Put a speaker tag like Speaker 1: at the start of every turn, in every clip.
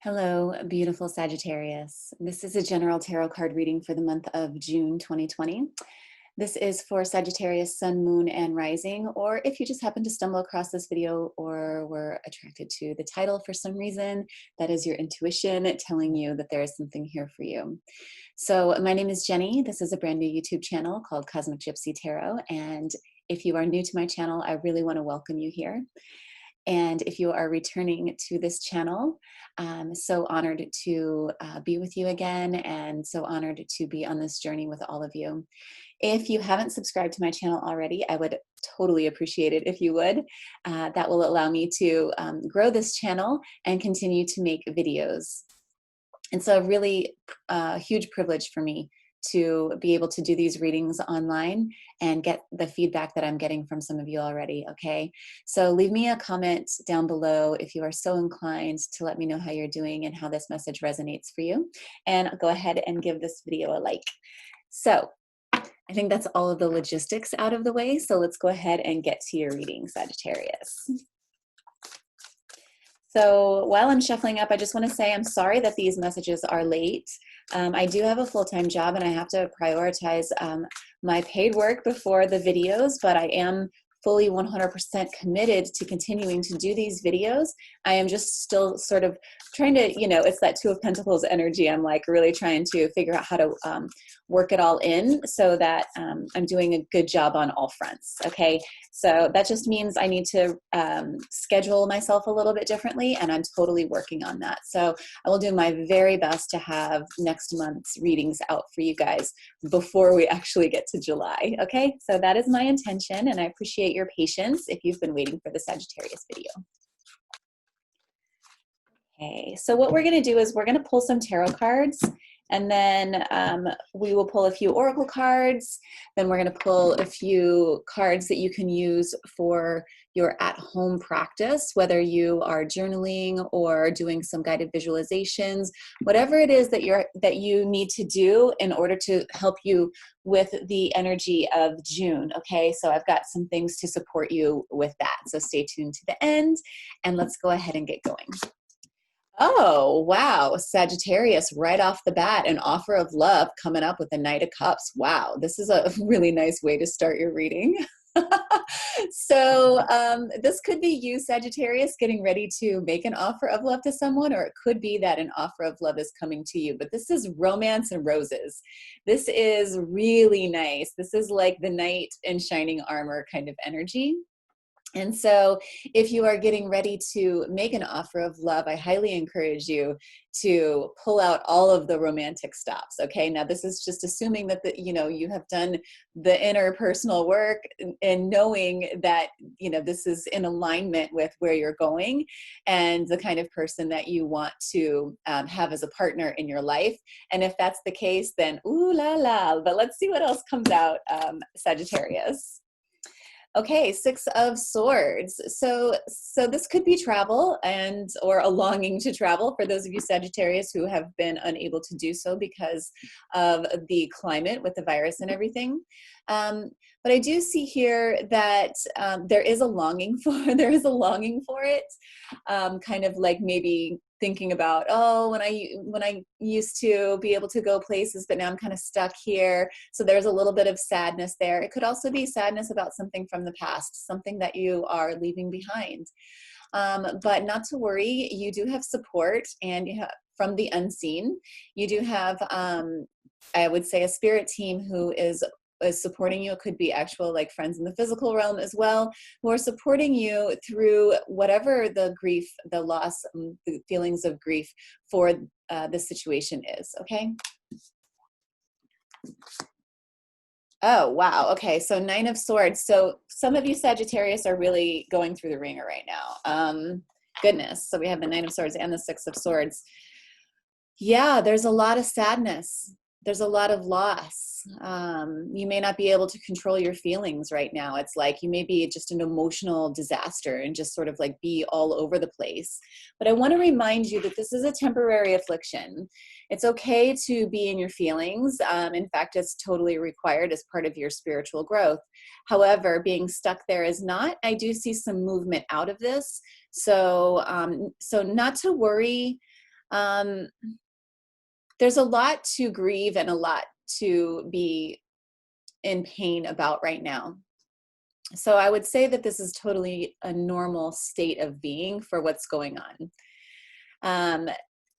Speaker 1: Hello, beautiful Sagittarius. This is a general tarot card reading for the month of June 2020. This is for Sagittarius, Sun, Moon, and Rising, or if you just happen to stumble across this video or were attracted to the title for some reason, that is your intuition telling you that there is something here for you. So my name is Jenny. This is a brand new YouTube channel called Cosmic Gypsy Tarot, and if you are new to my channel, I really want to welcome you here. And if you are returning to this channel, I'm so honored to be with you again, and so honored to be on this journey with all of you. If you haven't subscribed to my channel already, I would totally appreciate it if you would. That will allow me to grow this channel and continue to make videos. And so a really huge privilege for me to be able to do these readings online and get the feedback that I'm getting from some of you already, okay? So leave me a comment down below if you are so inclined to let me know how you're doing and how this message resonates for you. And go ahead and give this video a like. So I think that's all of the logistics out of the way. So let's go ahead and get to your reading, Sagittarius. So while I'm shuffling up, I just want to say I'm sorry that these messages are late. I do have a full-time job and I have to prioritize my paid work before the videos, but I am fully 100% committed to continuing to do these videos. I am just still sort of trying to, it's that Two of Pentacles energy. I'm like really trying to figure out how to work it all in so that I'm doing a good job on all fronts, okay? So that just means I need to schedule myself a little bit differently, and I'm totally working on that. So I will do my very best to have next month's readings out for you guys before we actually get to July, okay? So that is my intention, and I appreciate your patience if you've been waiting for the Sagittarius video. Okay, so what we're going to do is we're going to pull some tarot cards, and then we will pull a few oracle cards. Then we're going to pull a few cards that you can use for your at-home practice, whether you are journaling or doing some guided visualizations, whatever it is that you need to do in order to help you with the energy of June. Okay, so I've got some things to support you with that. So stay tuned to the end, and let's go ahead and get going. Oh, wow. Sagittarius, right off the bat, an offer of love coming up with the Knight of Cups. Wow, this is a really nice way to start your reading. So this could be you, Sagittarius, getting ready to make an offer of love to someone, or it could be that an offer of love is coming to you. But this is romance and roses. This is really nice. This is like the knight in shining armor kind of energy. And so if you are getting ready to make an offer of love, I highly encourage you to pull out all of the romantic stops. Okay. Now this is just assuming that you have done the interpersonal work and knowing that, this is in alignment with where you're going and the kind of person that you want to have as a partner in your life. And if that's the case, then ooh la la, but let's see what else comes out, Sagittarius. Okay, Six of Swords. So this could be travel or a longing to travel for those of you Sagittarius who have been unable to do so because of the climate with the virus and everything. But I do see here that there is a longing for it. Kind of like maybe thinking about, oh, when I used to be able to go places, but now I'm kind of stuck here. So there's a little bit of sadness there. It could also be sadness about something from the past, something that you are leaving behind. But not to worry, you do have support, and you have from the unseen. You do have, I would say, a spirit team who is supporting you. It could be actual like friends in the physical realm as well, who are supporting you through whatever the grief, the loss, the feelings of grief for this situation is, okay? Oh, wow. Okay, so Nine of Swords. So some of you Sagittarius are really going through the ringer right now. Goodness. So we have the Nine of Swords and the Six of Swords. Yeah, there's a lot of sadness. There's a lot of loss. You may not be able to control your feelings right now. It's like you may be just an emotional disaster and just sort of like be all over the place. But I want to remind you that this is a temporary affliction. It's okay to be in your feelings. In fact, it's totally required as part of your spiritual growth. However, being stuck there is not. I do see some movement out of this. So not to worry. Um, there's a lot to grieve and a lot to be in pain about right now. So I would say that this is totally a normal state of being for what's going on.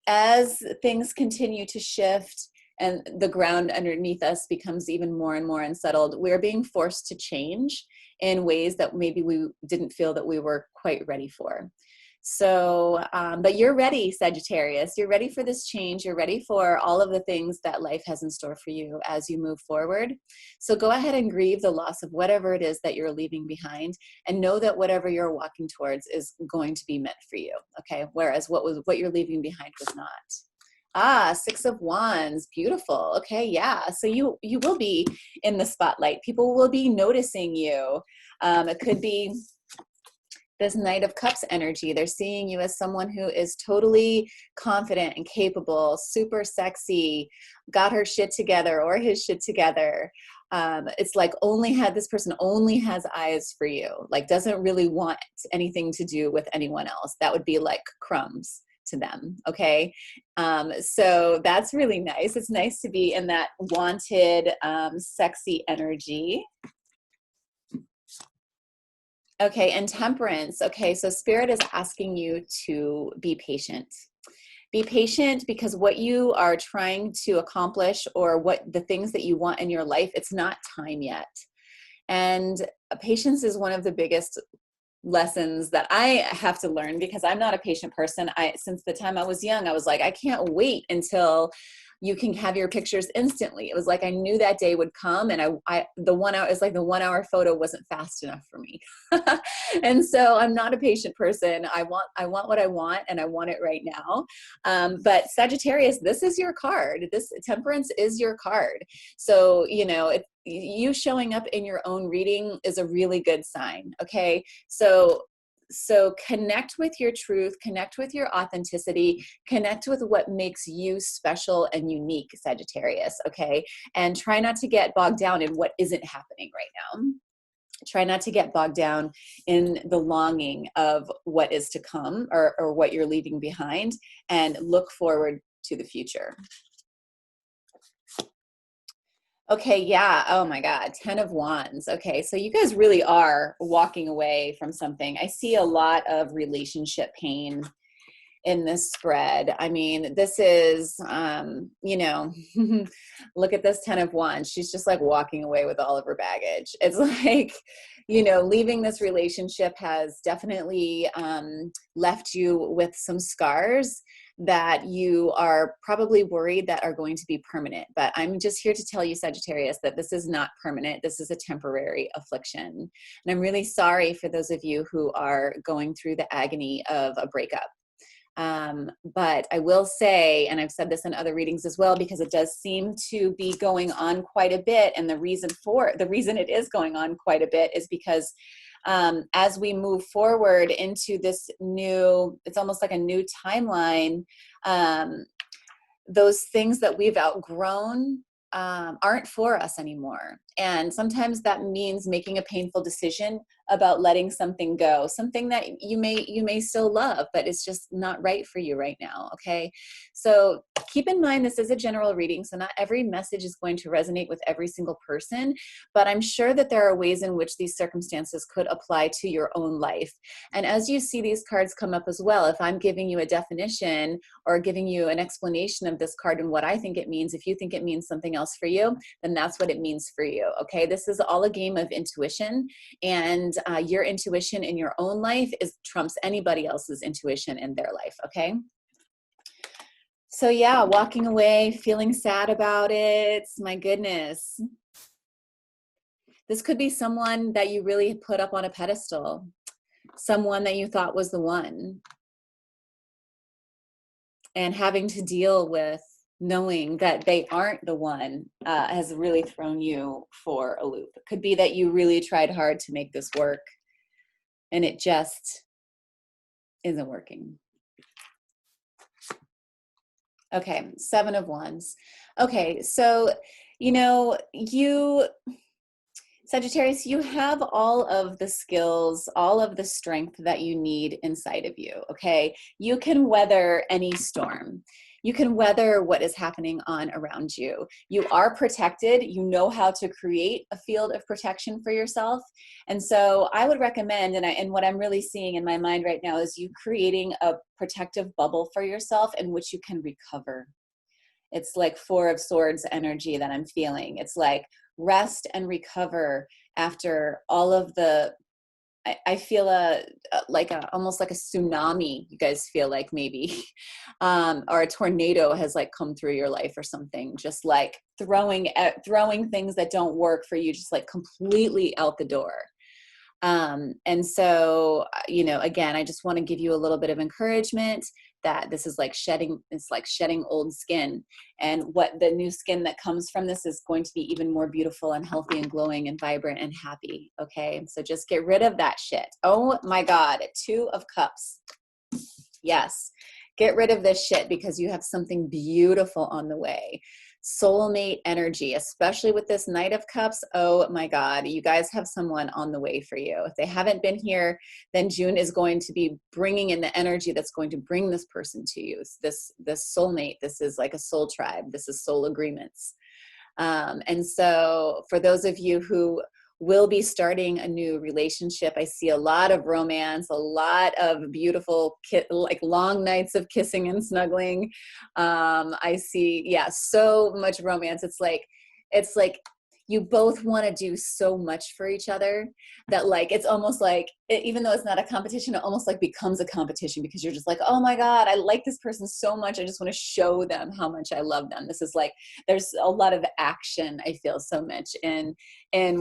Speaker 1: As things continue to shift and the ground underneath us becomes even more and more unsettled, we're being forced to change in ways that maybe we didn't feel that we were quite ready for. So, but you're ready, Sagittarius. You're ready for this change. You're ready for all of the things that life has in store for you as you move forward. So go ahead and grieve the loss of whatever it is that you're leaving behind, and know that whatever you're walking towards is going to be meant for you. Okay. Whereas what you're leaving behind was not. Ah, Six of Wands, beautiful. Okay, yeah. So you will be in the spotlight. People will be noticing you. It could be this Knight of Cups energy. They're seeing you as someone who is totally confident and capable, super sexy, got her shit together or his shit together. It's like this person only has eyes for you, like doesn't really want anything to do with anyone else. That would be like crumbs to them. Okay. So that's really nice. It's nice to be in that wanted, sexy energy. Okay, and Temperance. Okay, so Spirit is asking you to be patient. Be patient because what you are trying to accomplish, or what the things that you want in your life, it's not time yet. And patience is one of the biggest lessons that I have to learn, because I'm not a patient person. Since the time I was young, I was like, I can't wait until you can have your pictures instantly. It was like I knew that day would come, and the 1 hour, it's like the 1 hour photo wasn't fast enough for me. And so I'm not a patient person. I want what I want, and I want it right now. But Sagittarius, this is your card. This Temperance is your card. So you showing up in your own reading is a really good sign. Okay, so connect with your truth, connect with your authenticity, connect with what makes you special and unique, Sagittarius, okay? And try not to get bogged down in what isn't happening right now. Try not to get bogged down in the longing of what is to come, or what you're leaving behind, and look forward to the future. Okay, yeah. Oh my God. 10 of Wands. Okay, so you guys really are walking away from something. I see a lot of relationship pain in this spread. I mean, this is, look at this 10 of Wands. She's just like walking away with all of her baggage. It's like, leaving this relationship has definitely left you with some scars that you are probably worried that are going to be permanent. But I'm just here to tell you, Sagittarius, that this is not permanent. This is a temporary affliction. And I'm really sorry for those of you who are going through the agony of a breakup. But I will say, and I've said this in other readings as well, because it does seem to be going on quite a bit. And the reason it is going on quite a bit is because as we move forward into this it's almost like a new timeline, those things that we've outgrown aren't for us anymore. And sometimes that means making a painful decision about letting something go, something that you may still love, but it's just not right for you right now. Okay. So keep in mind, this is a general reading. So not every message is going to resonate with every single person, but I'm sure that there are ways in which these circumstances could apply to your own life. And as you see these cards come up as well, if I'm giving you a definition or giving you an explanation of this card and what I think it means, if you think it means something else for you, then that's what it means for you. Okay. This is all a game of intuition, and your intuition in your own life trumps anybody else's intuition in their life. Okay. So yeah, walking away, feeling sad about it. My goodness. This could be someone that you really put up on a pedestal, someone that you thought was the one, and having to deal with knowing that they aren't the one has really thrown you for a loop. It could be that you really tried hard to make this work and it just isn't working. Okay, 7 of Wands. Okay, so, Sagittarius, you have all of the skills, all of the strength that you need inside of you, okay? You can weather any storm. You can weather what is happening on around you. You are protected. You know how to create a field of protection for yourself. And so I would recommend, and what I'm really seeing in my mind right now is you creating a protective bubble for yourself in which you can recover. It's like Four of Swords energy that I'm feeling. It's like rest and recover after all of the, I feel almost like a tsunami, you guys feel like maybe, or a tornado has like come through your life or something, just like throwing things that don't work for you, just like completely out the door. And so, again, I just want to give you a little bit of encouragement that this is like shedding old skin, and what the new skin that comes from this is going to be even more beautiful and healthy and glowing and vibrant and happy. Okay. So just get rid of that shit. Oh my God. Two of Cups. Yes. Get rid of this shit because you have something beautiful on the way. Soulmate energy, especially with this Knight of Cups. Oh my God, you guys have someone on the way for you. If they haven't been here, then June is going to be bringing in the energy that's going to bring this person to you. This soulmate, this is like a soul tribe. This is soul agreements. And so for those of you who will be starting a new relationship, I see a lot of romance, a lot of beautiful, like long nights of kissing and snuggling. I see, yeah, so much romance. It's like you both want to do so much for each other that like, it's almost like, even though it's not a competition, it almost like becomes a competition because you're just like, oh my God, I like this person so much. I just want to show them how much I love them. This is like, there's a lot of action. I feel so much in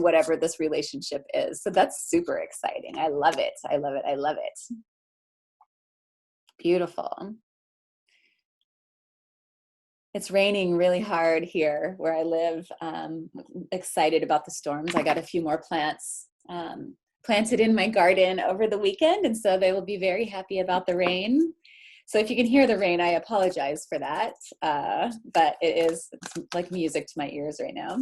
Speaker 1: whatever this relationship is. So that's super exciting. I love it. I love it. I love it. Beautiful. It's raining really hard here where I live. Excited about the storms. I got a few more plants planted in my garden over the weekend, and so they will be very happy about the rain. So if you can hear the rain, I apologize for that, but it's like music to my ears right now.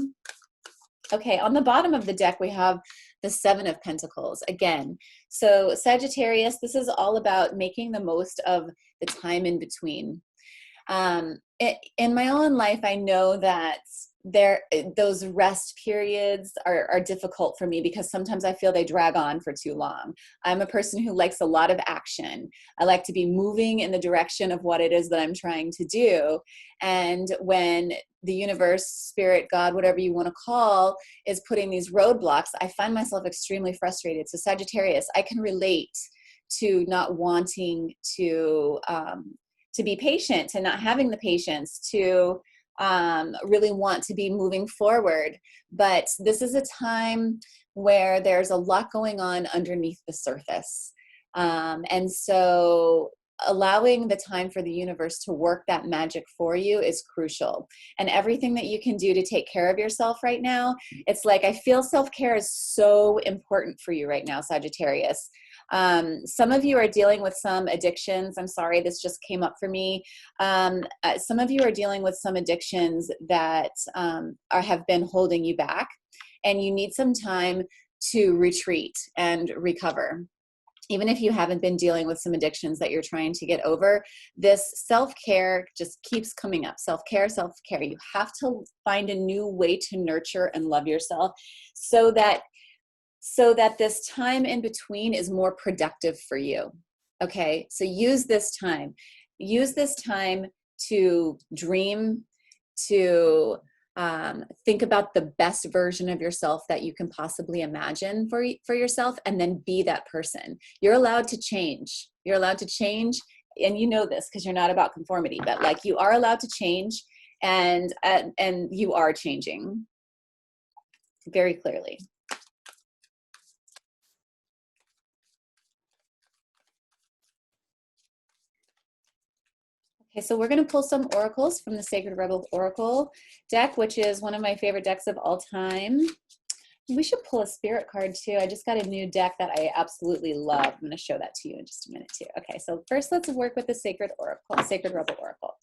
Speaker 1: Okay, on the bottom of the deck, we have the Seven of Pentacles again. So Sagittarius, this is all about making the most of the time in between. In my own life, I know that those rest periods are difficult for me because sometimes I feel they drag on for too long. I'm a person who likes a lot of action. I like to be moving in the direction of what it is that I'm trying to do. And when the universe, spirit, God, whatever you want to call, is putting these roadblocks, I find myself extremely frustrated. So Sagittarius, I can relate to not wanting to be patient, to not having the patience, to really want to be moving forward. But this is a time where there's a lot going on underneath the surface. And so allowing the time for the universe to work that magic for you is crucial. And everything that you can do to take care of yourself right now, it's like, I feel self-care is so important for you right now, Sagittarius. Some of you are dealing with some addictions. I'm sorry, this just came up for me. Some of you are dealing with some addictions that have been holding you back, and you need some time to retreat and recover. Even if you haven't been dealing with some addictions that you're trying to get over, this self-care just keeps coming up. Self-care, self-care. You have to find a new way to nurture and love yourself so that this time in between is more productive for you. Okay, so use this time to dream, to think about the best version of yourself that you can possibly imagine for yourself, and then be that person. You're allowed to change. You're allowed to change, and you know this because you're not about conformity, but like, you are allowed to change, and you are changing very clearly. Okay, so we're going to pull some oracles from the Sacred Rebel Oracle deck, which is one of my favorite decks of all time. We should pull a spirit card too. I just got a new deck that I absolutely love. I'm going to show that to you in just a minute too. Okay, so first let's work with the Sacred Oracle, Sacred Rebel Oracle.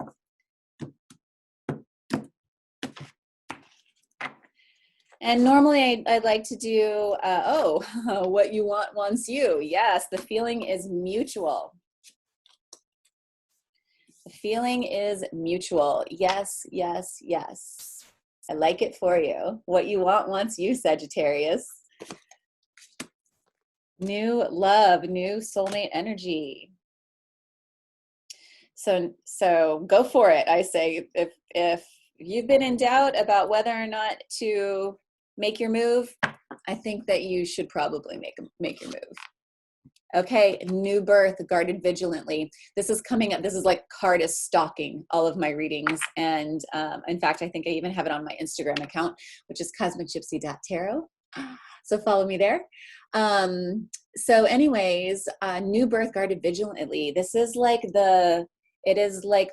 Speaker 1: And normally I'd like to do, what you want wants you. Yes, the feeling is mutual. The feeling is mutual. Yes, yes, yes. I like it for you. What you want wants you, Sagittarius. New love, new soulmate energy. So go for it. I say, if you've been in doubt about whether or not to make your move, I think that you should probably make your move. Okay, new birth, guarded vigilantly. This is coming up. This is like card is stalking all of my readings. And in fact, I think I even have it on my Instagram account, which is cosmicgypsy.tarot. So follow me there. So anyways, new birth, guarded vigilantly. This is like it is like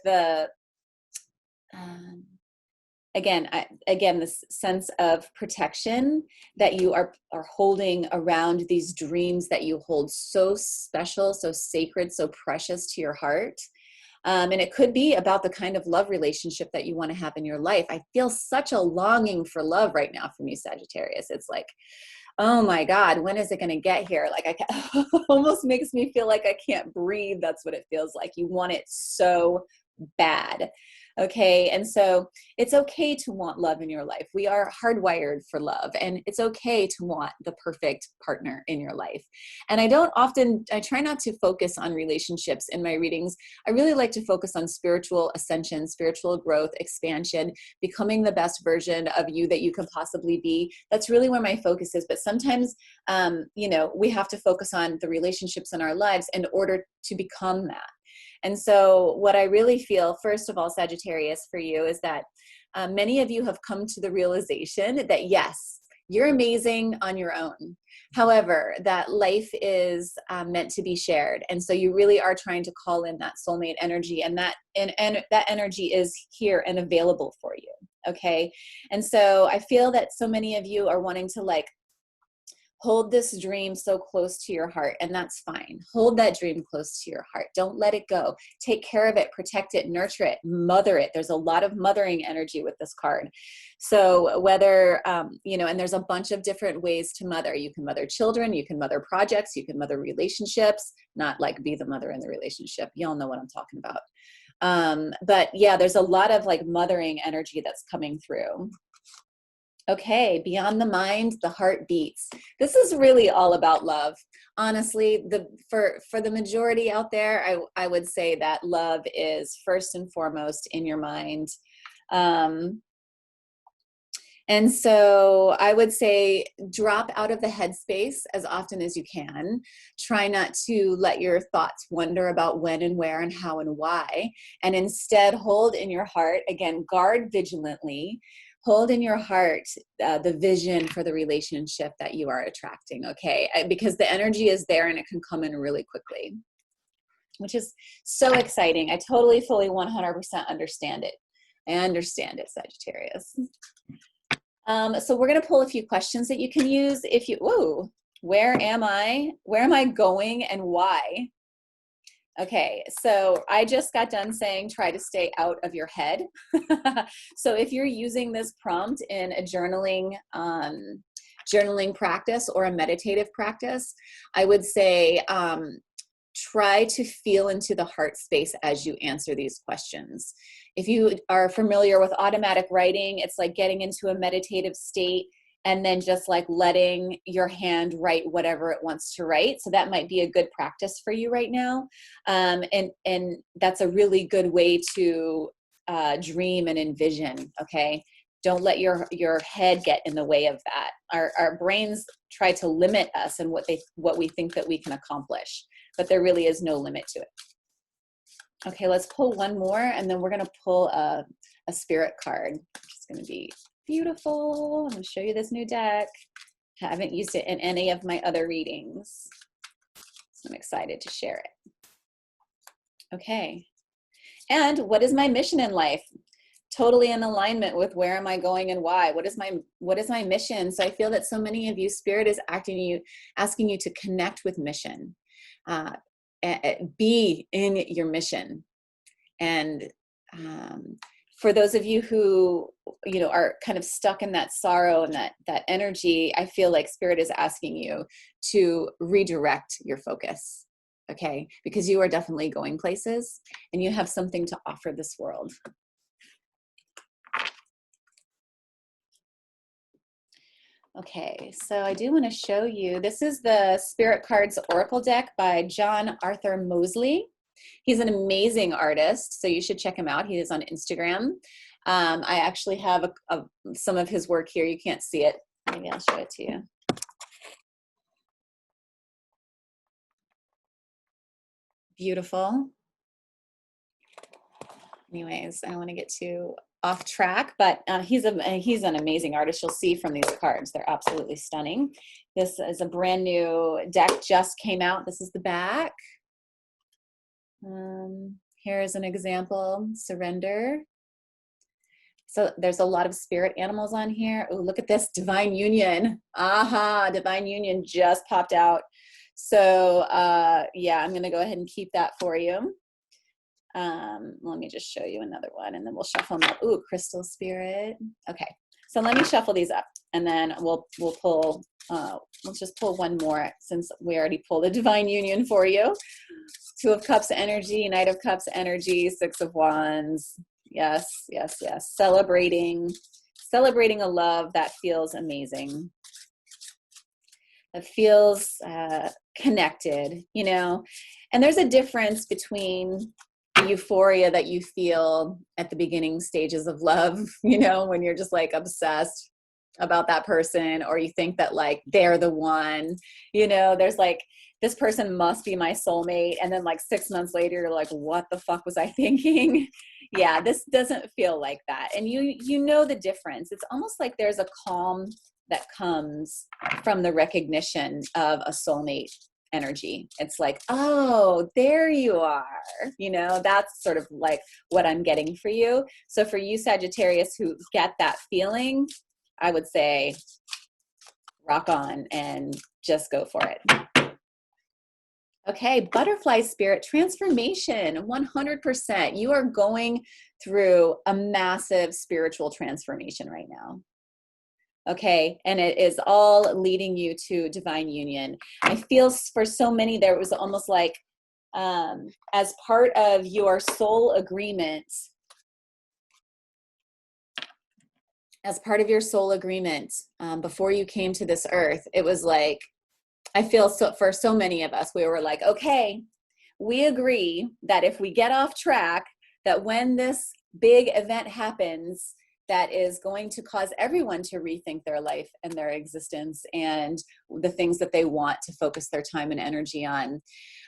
Speaker 1: again, this sense of protection that you are holding around these dreams that you hold so special, so sacred, so precious to your heart. And it could be about the kind of love relationship that you want to have in your life. I feel such a longing for love right now from you, Sagittarius. It's like, oh my God, when is it going to get here? Like almost makes me feel like I can't breathe. That's what it feels like. You want it so bad. Okay. And so it's okay to want love in your life. We are hardwired for love, and it's okay to want the perfect partner in your life. And I try not to focus on relationships in my readings. I really like to focus on spiritual ascension, spiritual growth, expansion, becoming the best version of you that you can possibly be. That's really where my focus is. But sometimes, we have to focus on the relationships in our lives in order to become that. And so what I really feel, first of all, Sagittarius, for you is that many of you have come to the realization that, yes, you're amazing on your own. However, that life is meant to be shared. And so you really are trying to call in that soulmate energy, and that energy is here and available for you. Okay. And so I feel that so many of you are wanting to hold this dream so close to your heart, and that's fine. Hold that dream close to your heart. Don't let it go. Take care of it, protect it, nurture it, mother it. There's a lot of mothering energy with this card. So whether, and there's a bunch of different ways to mother. You can mother children, you can mother projects, you can mother relationships, not like be the mother in the relationship. Y'all know what I'm talking about. But yeah, there's a lot of mothering energy that's coming through. Okay, beyond the mind, the heart beats. This is really all about love. Honestly, for the majority out there, I would say that love is first and foremost in your mind. And so I would say drop out of the headspace as often as you can. Try not to let your thoughts wander about when and where and how and why. And instead hold in your heart, again, guard vigilantly. Hold in your heart the vision for the relationship that you are attracting, okay? Because the energy is there and it can come in really quickly, which is so exciting. I totally, fully, 100% understand it. I understand it, Sagittarius. So we're going to pull a few questions that you can use if you, where am I? Where am I going and why? Okay, so I just got done saying try to stay out of your head. So if you're using this prompt in a journaling practice or a meditative practice, I would say try to feel into the heart space as you answer these questions. If you are familiar with automatic writing, it's like getting into a meditative state and then just letting your hand write whatever it wants to write. So that might be a good practice for you right now. And that's a really good way to dream and envision, okay? Don't let your head get in the way of that. Our brains try to limit us and what we think that we can accomplish, but there really is no limit to it. Okay, let's pull one more, and then we're gonna pull a spirit card, which is gonna be beautiful. I'm going to show you this new deck. Haven't used it in any of my other readings, so I'm excited to share it. Okay. And what is my mission in life? Totally in alignment with where am I going and why? What is my mission? So I feel that so many of you, Spirit is asking you to connect with mission, be in your mission, and for those of you who, you know, are kind of stuck in that sorrow and that energy, I feel like Spirit is asking you to redirect your focus, okay? Because you are definitely going places and you have something to offer this world. Okay, so I do want to show you, this is the Spirit Cards Oracle deck by John Arthur Mosley. He's an amazing artist, so you should check him out. He is on Instagram. I actually have some of his work here. You can't see it. Maybe I'll show it to you. Beautiful. Anyways, I don't want to get too off track, but he's an amazing artist. You'll see from these cards. They're absolutely stunning. This is a brand new deck, just came out. This is the back. Here's an example, surrender. So there's a lot of spirit animals on here. Oh, look at this, divine union. Aha, divine union just popped out. So yeah, I'm gonna go ahead and keep that for you. Let me just show you another one and then we'll shuffle them up. Ooh, crystal spirit. Okay, so let me shuffle these up and then we'll pull, let's just pull one more since we already pulled a divine union for you. Two of Cups energy, Knight of Cups energy, Six of Wands. Yes, yes, yes. Celebrating a love that feels amazing. That feels connected, you know. And there's a difference between the euphoria that you feel at the beginning stages of love, you know, when you're just like obsessed about that person, or you think that like they're the one, you know, there's like, this person must be my soulmate. And then like 6 months later, you're like, what the fuck was I thinking? Yeah, this doesn't feel like that. And you know the difference. It's almost like there's a calm that comes from the recognition of a soulmate energy. It's like, oh, there you are. You know, that's sort of like what I'm getting for you. So for you Sagittarius who get that feeling, I would say rock on and just go for it. Okay, butterfly spirit transformation, 100%. You are going through a massive spiritual transformation right now. Okay, and it is all leading you to divine union. I feel for so many there was almost like as part of your soul agreement, before you came to this earth, it was like, I feel so for so many of us, we were like, okay, we agree that if we get off track, that when this big event happens, that is going to cause everyone to rethink their life and their existence and the things that they want to focus their time and energy on.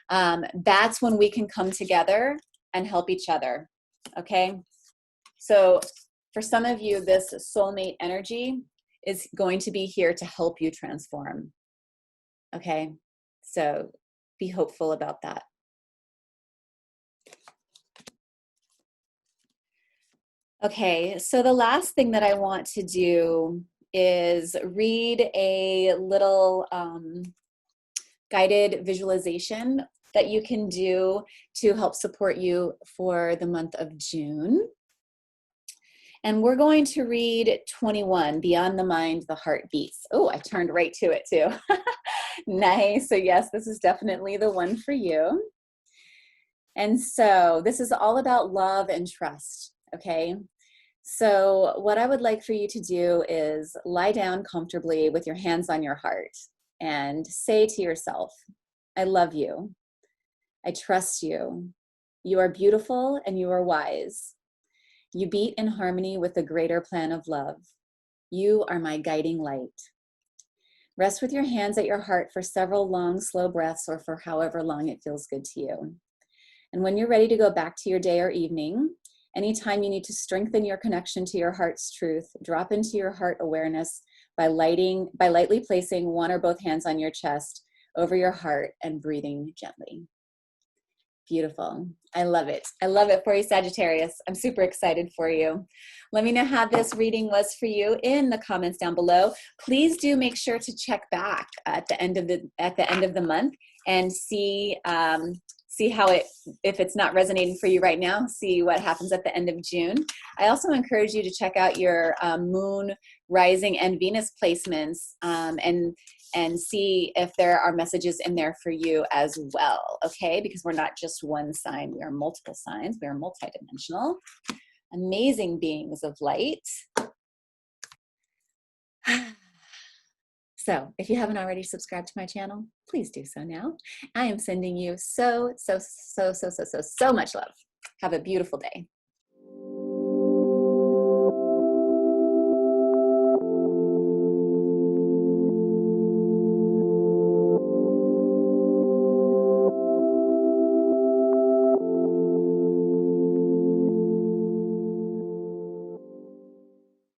Speaker 1: That's when we can come together and help each other. Okay. So for some of you, this soulmate energy is going to be here to help you transform. Okay, so be hopeful about that. Okay, so the last thing that I want to do is read a little guided visualization that you can do to help support you for the month of June. And we're going to read 21, Beyond the Mind, the Heart Beats. Oh, I turned right to it too. Nice. So yes, this is definitely the one for you. And so this is all about love and trust, okay? So what I would like for you to do is lie down comfortably with your hands on your heart and say to yourself, I love you. I trust you. You are beautiful and you are wise. You beat in harmony with the greater plan of love. You are my guiding light. Rest with your hands at your heart for several long, slow breaths or for however long it feels good to you. And when you're ready to go back to your day or evening, anytime you need to strengthen your connection to your heart's truth, drop into your heart awareness by lightly placing one or both hands on your chest over your heart and breathing gently. Beautiful. I love it. I love it for you, Sagittarius. I'm super excited for you. Let me know how this reading was for you in the comments down below. Please do make sure to check back at the end of the month and see see how if it's not resonating for you right now, see what happens at the end of June. I also encourage you to check out your moon, rising, and Venus placements, and see if there are messages in there for you as well, okay? Because we're not just one sign, we are multiple signs. We are multidimensional, amazing beings of light. So if you haven't already subscribed to my channel, please do so now. I am sending you so much love. Have a beautiful day.